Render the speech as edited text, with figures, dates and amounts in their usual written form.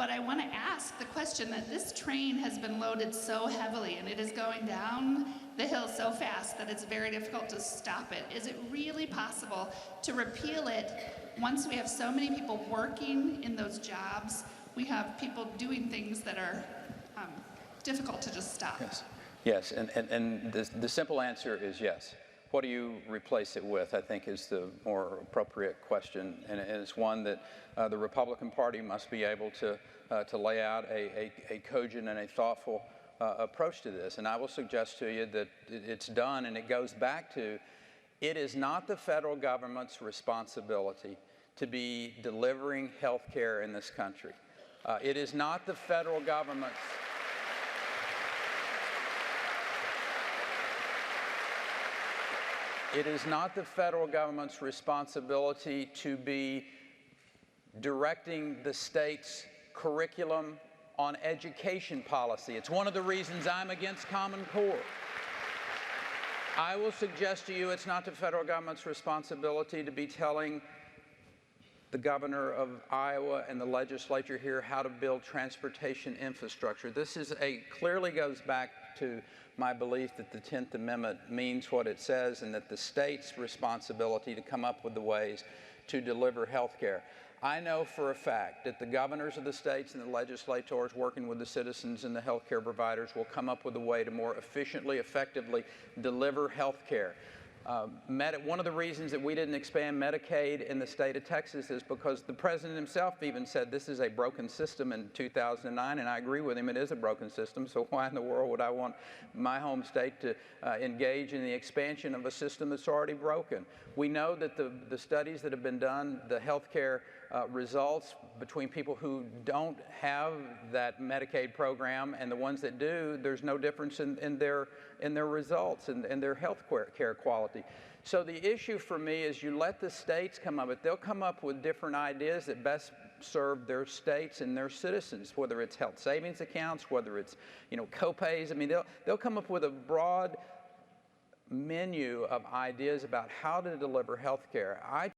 But I want to ask the question that this train has been loaded so heavily and it is going down the hill so fast that it's very difficult to stop it. Is it really possible to repeal it once we have so many people working in those jobs? We have people doing things that are difficult to just stop. Yes, yes, and the simple answer is yes. What do you replace it with, I think, is the more appropriate question, and it's one that the Republican Party must be able to lay out a cogent and a thoughtful approach to this. And I will suggest to you that it's done, and it goes back to, it is not the federal government's responsibility to be delivering health care in this country. It is not the federal government's It is not the federal government's responsibility to be directing the state's curriculum on education policy. It's one of the reasons I'm against Common Core. I will suggest to you it's not the federal government's responsibility to be telling the governor of Iowa and the legislature here how to build transportation infrastructure. This is clearly goes back to my belief that the 10th Amendment means what it says, and that the state's responsibility to come up with the ways to deliver health care. I know for a fact that the governors of the states and the legislators working with the citizens and the health care providers will come up with a way to more efficiently, effectively deliver health care. One of the reasons that we didn't expand Medicaid in the state of Texas is because the president himself even said this is a broken system in 2009, and I agree with him, it is a broken system, so why in the world would I want my home state to engage in the expansion of a system that's already broken? We know that the studies that have been done, the health care results between people who don't have that Medicaid program and the ones that do, there's no difference in their results and their health care quality. So the issue for me is you let the states come up with, they'll come up with different ideas that best serve their states and their citizens, whether it's health savings accounts, whether it's, co-pays. I mean, they'll come up with a broad menu of ideas about how to deliver health care.